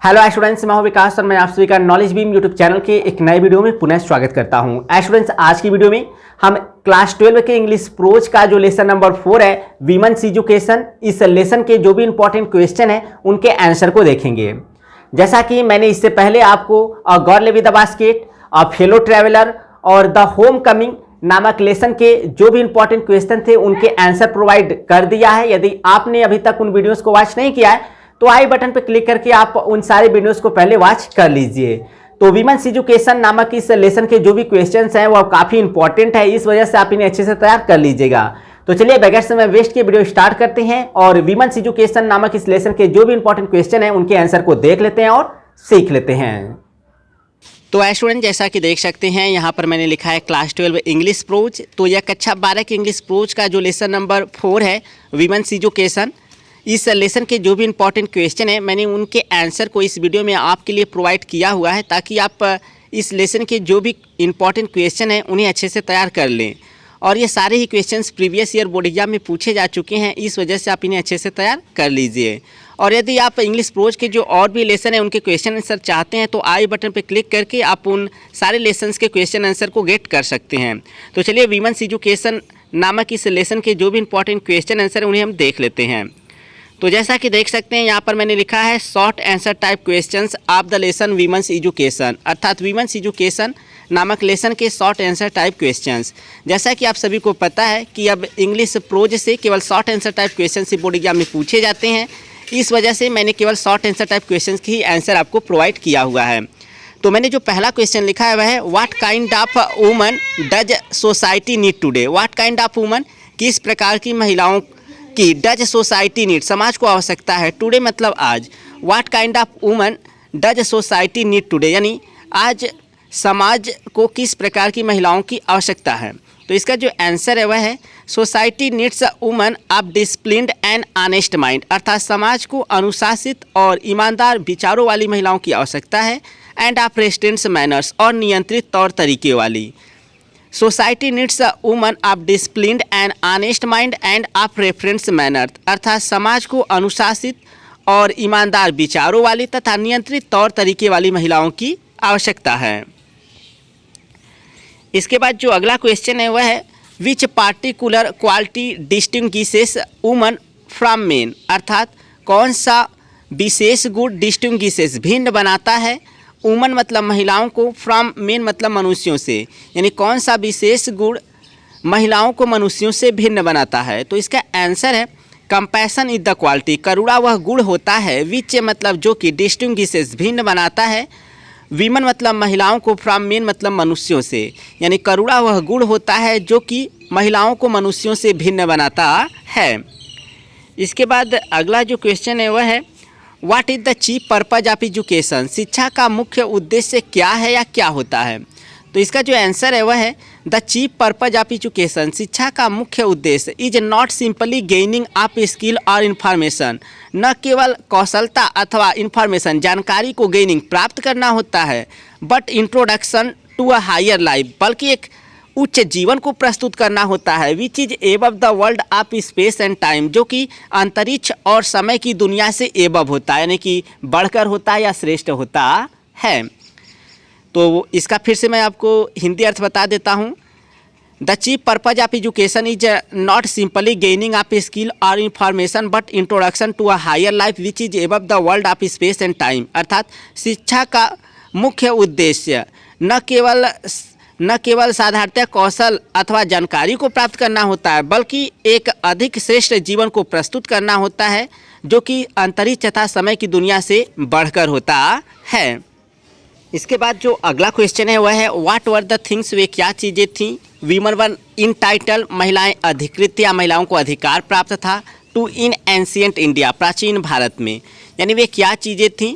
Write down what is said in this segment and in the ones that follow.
Hello students, मैं हूं विकास और मैं आप सभी का नॉलेज बीम यूट्यूब चैनल के एक नए वीडियो में पुनः स्वागत करता हूं। स्टूडेंट्स, आज की वीडियो में हम क्लास 12 के इंग्लिश प्रोज का जो लेसन नंबर 4 है वीमेंस एजुकेशन, इस लेसन के जो भी इंपॉर्टेंट क्वेश्चन है उनके आंसर को देखेंगे। जैसा कि मैंने इससे पहले आपको God live with the basket, fellow traveller और द होम कमिंग नामक लेसन के जो भी इंपॉर्टेंट क्वेश्चन थे उनके आंसर प्रोवाइड कर दिया है। यदि आपने अभी तक उन वीडियोस को वॉच नहीं किया है तो आई बटन पर क्लिक करके आप उन सारे वीडियोस को पहले वॉच कर लीजिए। तो वीमेंस एजुकेशन नामक इस लेसन के जो भी क्वेश्चंस हैं वो काफ़ी इंपॉर्टेंट है, इस वजह से आप इन्हें अच्छे से तैयार कर लीजिएगा। तो चलिए बगैर समय वेस्ट के वीडियो स्टार्ट करते हैं और वीमेंस एजुकेशन नामक इस लेसन के जो भी इंपॉर्टेंट क्वेश्चन हैं उनके आंसर को देख लेते हैं और सीख लेते हैं। तो स्टूडेंट, जैसा कि देख सकते हैं यहाँ पर मैंने लिखा है क्लास 12 इंग्लिश प्रोज। तो यह कक्षा 12 के इंग्लिश प्रोज का जो लेसन नंबर 4 है वीमेंस एजुकेशन, इस लेसन के जो भी इंपॉर्टेंट क्वेश्चन है मैंने उनके आंसर को इस वीडियो में आपके लिए प्रोवाइड किया हुआ है ताकि आप इस लेसन के जो भी इंपॉर्टेंट क्वेश्चन हैं उन्हें अच्छे से तैयार कर लें। और ये सारे ही questions previous year board exam में पूछे जा चुके हैं, इस वजह से आप इन्हें अच्छे से तैयार कर लीजिए। और यदि आप इंग्लिश प्रोज के जो और भी लेसन है उनके क्वेश्चन आंसर चाहते हैं तो आई बटन पर क्लिक करके आप उन सारे लेसन्स के क्वेश्चन आंसर को गेट कर सकते हैं। तो चलिए वीमेंस एजुकेशन नामक इस लेसन के जो भी इंपॉर्टेंट क्वेश्चन आंसर है उन्हें हम देख लेते हैं। तो जैसा कि देख सकते हैं यहाँ पर मैंने लिखा है short answer type questions of the lesson women's education, अर्थात वीमेंस एजुकेशन नामक लेसन के शॉर्ट आंसर टाइप क्वेश्चंस। जैसा कि आप सभी को पता है कि अब इंग्लिश प्रोज से केवल शॉर्ट आंसर टाइप क्वेश्चन ही बोर्ड एग्जाम में पूछे जाते हैं, इस वजह से मैंने केवल शॉर्ट आंसर टाइप क्वेश्चन की ही आंसर आपको प्रोवाइड किया हुआ है। तो मैंने जो पहला क्वेश्चन लिखा है वह है what kind of woman does society need today. What kind of woman, किस प्रकार की महिलाओं की डज सोसाइटी नीड, समाज को आवश्यकता है। टुडे मतलब आज। What kind of woman does society need today, यानी आज समाज को किस प्रकार की महिलाओं की आवश्यकता है। तो इसका जो आंसर है वह है society needs a woman of disciplined and honest mind, अर्थात समाज को अनुशासित और ईमानदार विचारों वाली महिलाओं की आवश्यकता है। एंड ऑफ रेस्ट्रेंट्स मैनर्स, और नियंत्रित तौर तरीके वाली। Society needs a woman of disciplined and honest mind end of reference manner, अर्थात समाज को अनुशासित और ईमानदार विचारों वाली तथा नियंत्रित तौर तरीके वाली महिलाओं की आवश्यकता है। इसके बाद जो अगला क्वेश्चन है वह है which particular quality distinguishes woman from men, अर्थात कौन सा विशेष गुण डिस्टिंग्विशेस भिन्न बनाता है वुमन मतलब महिलाओं को, फ्रॉम मेन मतलब मनुष्यों से, यानी कौन सा विशेष गुण महिलाओं को मनुष्यों से भिन्न बनाता है। तो इसका आंसर है कंपैशन इज द क्वालिटी, करुणा वह गुण होता है, विच मतलब जो कि डिस्टिंग्विशेस भिन्न बनाता है, वीमन मतलब महिलाओं को, फ्रॉम मेन मतलब मनुष्यों से, यानी करुणा वह गुण होता है जो कि महिलाओं को मनुष्यों से भिन्न बनाता है। इसके बाद अगला जो क्वेश्चन है वह है what is the chief purpose of education, शिक्षा का मुख्य उद्देश्य क्या है या क्या होता है। तो इसका जो आंसर है वह है the chief purpose of education, शिक्षा का मुख्य उद्देश्य is not simply gaining of skill और इन्फॉर्मेशन, न केवल कौशलता अथवा इन्फॉर्मेशन जानकारी को गेनिंग प्राप्त करना होता है, but introduction to a higher life, बल्कि एक उच्च जीवन को प्रस्तुत करना होता है, which is above the world of space and time, जो कि अंतरिक्ष और समय की दुनिया से एबव होता है, यानी कि बढ़कर होता है या श्रेष्ठ होता है। तो इसका फिर से मैं आपको हिंदी अर्थ बता देता हूँ। The chief purpose of education is not simply gaining of skill और information but introduction to a higher life which is above the world of space and time, अर्थात शिक्षा का मुख्य उद्देश्य न केवल साधारणतः कौशल अथवा जानकारी को प्राप्त करना होता है, बल्कि एक अधिक श्रेष्ठ जीवन को प्रस्तुत करना होता है जो कि अंतरिक्ष तथा समय की दुनिया से बढ़कर होता है। इसके बाद जो अगला क्वेश्चन है वह है व्हाट वर द थिंग्स, वे क्या चीज़ें थीं वीमन वन इन टाइटल, महिलाएं अधिकृत या महिलाओं को अधिकार प्राप्त था, टू इन एंशियंट इंडिया, प्राचीन भारत में, यानी वे क्या चीज़ें थीं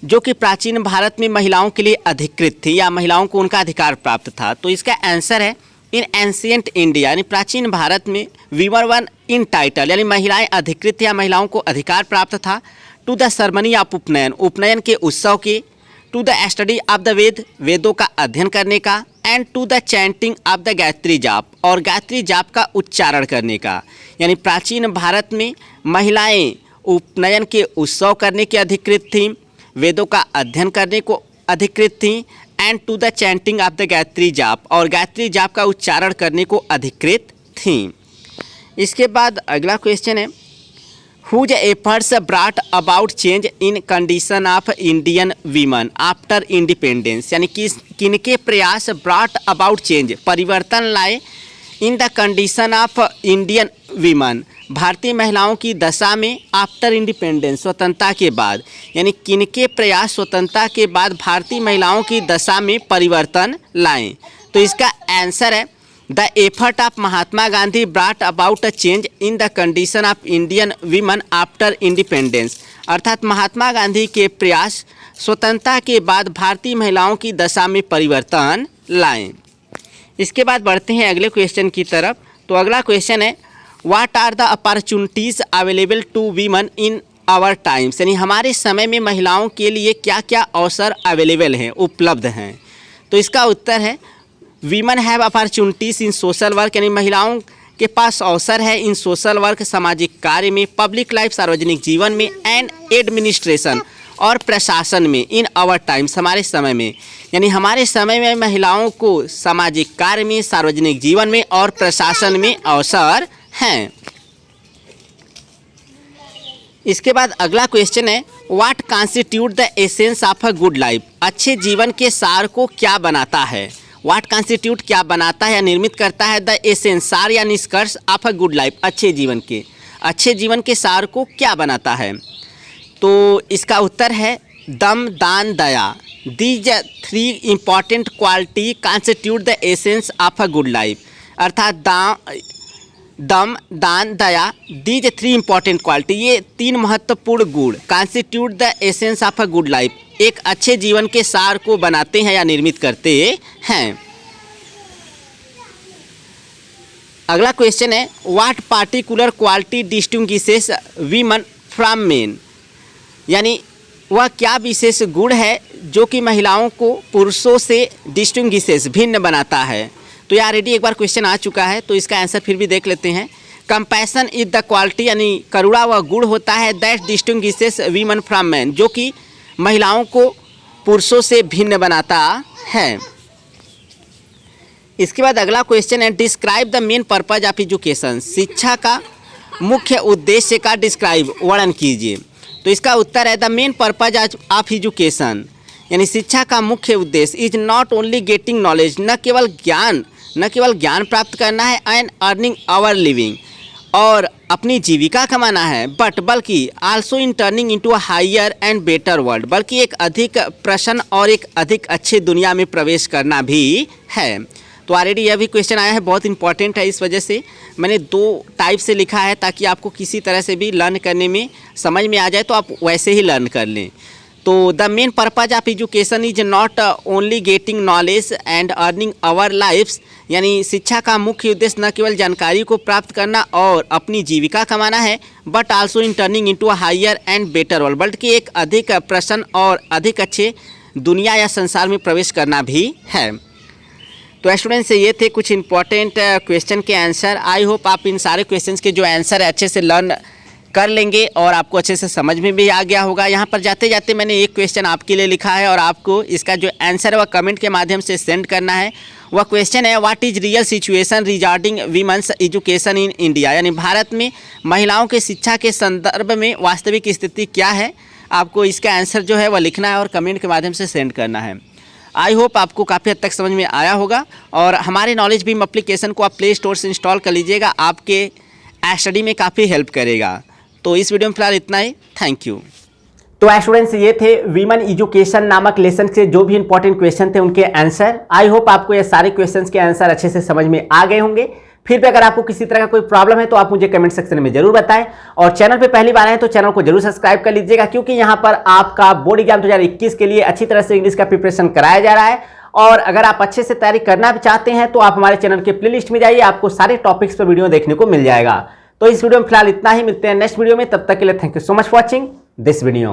जो कि प्राचीन भारत में महिलाओं के लिए अधिकृत थी या महिलाओं को उनका अधिकार प्राप्त था। तो इसका आंसर है इन एंशियंट इंडिया, यानी प्राचीन भारत में वीमन वन इन टाइटल, यानी महिलाएं अधिकृत या महिलाओं को अधिकार प्राप्त था, टू द सेरेमनी ऑफ उपनयन, उपनयन के उत्सव के, to the study of the Veda, वेदों का अध्ययन करने का, and to the chanting of the Gayatri jaap, और गायत्री जाप का उच्चारण करने का, यानी प्राचीन भारत में महिलाएं उपनयन के उत्सव करने की अधिकृत थीं, वेदों का अध्ययन करने को अधिकृत थी। And to the chanting of the Gayatri jaap, और गायत्री जाप का उच्चारण करने को अधिकृत थी। इसके बाद अगला क्वेश्चन है, whose efforts brought about change in condition of Indian women after independence, यानी कि किनके प्रयास ब्राट अबाउट चेंज, परिवर्तन लाए, in the condition of Indian women, भारतीय महिलाओं की दशा में आफ्टर इंडिपेंडेंस, स्वतंत्रता के बाद, यानी किनके प्रयास स्वतंत्रता के बाद भारतीय महिलाओं की दशा में परिवर्तन लाएं। तो इसका आंसर है the effort of Mahatma Gandhi ब्राट about a change in the condition of Indian women after independence, अर्थात महात्मा गांधी के प्रयास स्वतंत्रता के बाद भारतीय महिलाओं की दशा में परिवर्तन लाएं। इसके बाद बढ़ते हैं अगले क्वेश्चन की तरफ। तो अगला क्वेश्चन है, what are the opportunities available to women in our times, यानी हमारे समय में महिलाओं के लिए क्या क्या अवसर अवेलेबल हैं, उपलब्ध हैं। तो इसका उत्तर है women have opportunities in social work, यानी महिलाओं के पास अवसर है इन सोशल वर्क, सामाजिक कार्य में, पब्लिक लाइफ, सार्वजनिक जीवन में, एंड एडमिनिस्ट्रेशन, और प्रशासन में, इन आवर टाइम्स, हमारे समय में, यानी हमारे समय में महिलाओं को सामाजिक कार्य में, सार्वजनिक जीवन में और प्रशासन में अवसर हैं। इसके बाद अगला क्वेश्चन है, what constitute the essence of a good life, अच्छे जीवन के सार को क्या बनाता है। व्हाट कॉन्स्टिट्यूट क्या बनाता है या निर्मित करता है, द एसेंस, सार या निष्कर्ष, ऑफ अ गुड लाइफ, अच्छे जीवन के सार को क्या बनाता है। तो इसका उत्तर है दम, दान, दया। These 3 important quality constitute the essence of a good life, अर्थात दम, दान, दया, दीज 3 इम्पॉर्टेंट क्वालिटी, ये 3 महत्वपूर्ण गुण constitute the essence of a good life, एक अच्छे जीवन के सार को बनाते हैं या निर्मित करते हैं। अगला क्वेश्चन है, what particular quality distinguishes women from main, यानी वह क्या विशेष गुण है जो कि महिलाओं को पुरुषों से डिस्टिंग्विशेस, भिन्न बनाता है। तो ये ऑलरेडी एक बार क्वेश्चन आ चुका है, तो इसका आंसर फिर भी देख लेते हैं। कंपैशन इज द क्वालिटी, यानी करुणा वह गुण होता है, that distinguishes women from man, जो कि महिलाओं को पुरुषों से भिन्न बनाता है। इसके बाद अगला क्वेश्चन है, describe the main purpose of education, शिक्षा का मुख्य उद्देश्य का डिस्क्राइब, वर्णन कीजिए। तो इसका उत्तर है the main purpose of education, यानी शिक्षा का मुख्य उद्देश्य is not only getting knowledge, न केवल ज्ञान प्राप्त करना है, एंड अर्निंग आवर लिविंग, और अपनी जीविका कमाना है, बट बल्कि also in turning into a higher and better world, बल्कि एक अधिक प्रसन्न और एक अधिक अच्छे दुनिया में प्रवेश करना भी है। तो ऑलरेडी यह भी क्वेश्चन आया है, बहुत इंपॉर्टेंट है, इस वजह से मैंने 2 टाइप से लिखा है ताकि आपको किसी तरह से भी लर्न करने में समझ में आ जाए तो आप वैसे ही लर्न कर लें। तो the main purpose of education is not only getting knowledge and earning our lifes, यानी शिक्षा का मुख्य उद्देश्य न केवल जानकारी को प्राप्त करना और अपनी जीविका कमाना है, but also in turning into a higher and better world, बल्कि एक अधिक प्रसन्न और अधिक अच्छे दुनिया या संसार में प्रवेश करना भी है। तो स्टूडेंट्स, ये थे कुछ इंपॉर्टेंट क्वेश्चन के आंसर। आई होप आप इन सारे क्वेश्चंस के जो आंसर है अच्छे से लर्न कर लेंगे और आपको अच्छे से समझ में भी आ गया होगा। यहाँ पर जाते जाते मैंने एक क्वेश्चन आपके लिए लिखा है और आपको इसका जो आंसर है वह कमेंट के माध्यम से सेंड करना है। वह क्वेश्चन है, what is real situation regarding women's education in India, यानी भारत में महिलाओं के शिक्षा के संदर्भ में वास्तविक स्थिति क्या है। आपको इसका आंसर जो है वह लिखना है और कमेंट के माध्यम से सेंड करना है। आई होप आपको काफ़ी हद तक समझ में आया होगा और हमारे नॉलेज बीम एप्लीकेशन को आप प्ले स्टोर से इंस्टॉल कर लीजिएगा, आपके स्टडी में काफ़ी हेल्प करेगा। तो इस वीडियो में फिलहाल इतना ही, थैंक यू। तो स्टूडेंट्स, ये थे वीमेन एजुकेशन नामक लेसन से जो भी इंपॉर्टेंट क्वेश्चन थे उनके आंसर। आई होप आपको ये सारे क्वेश्चंस के आंसर अच्छे से समझ में आ गए होंगे। फिर भी अगर आपको किसी तरह का कोई प्रॉब्लम है तो आप मुझे कमेंट सेक्शन में जरूर बताएं और चैनल पे पहली बार आए तो चैनल को जरूर सब्सक्राइब कर लीजिएगा, क्योंकि यहाँ पर आपका बोर्ड एग्जाम 2021 के लिए अच्छी तरह से इंग्लिश का प्रिपरेशन कराया जा रहा है। और अगर आप अच्छे से तैयारी करना भी चाहते हैं तो आप हमारे चैनल के प्लेलिस्ट में जाइए, आपको सारे टॉपिक्स पर वीडियो देखने को मिल जाएगा। तो इस वीडियो में फिलहाल इतना ही, मिलते हैं नेक्स्ट वीडियो में, तब तक के लिए thank you so much for watching this video.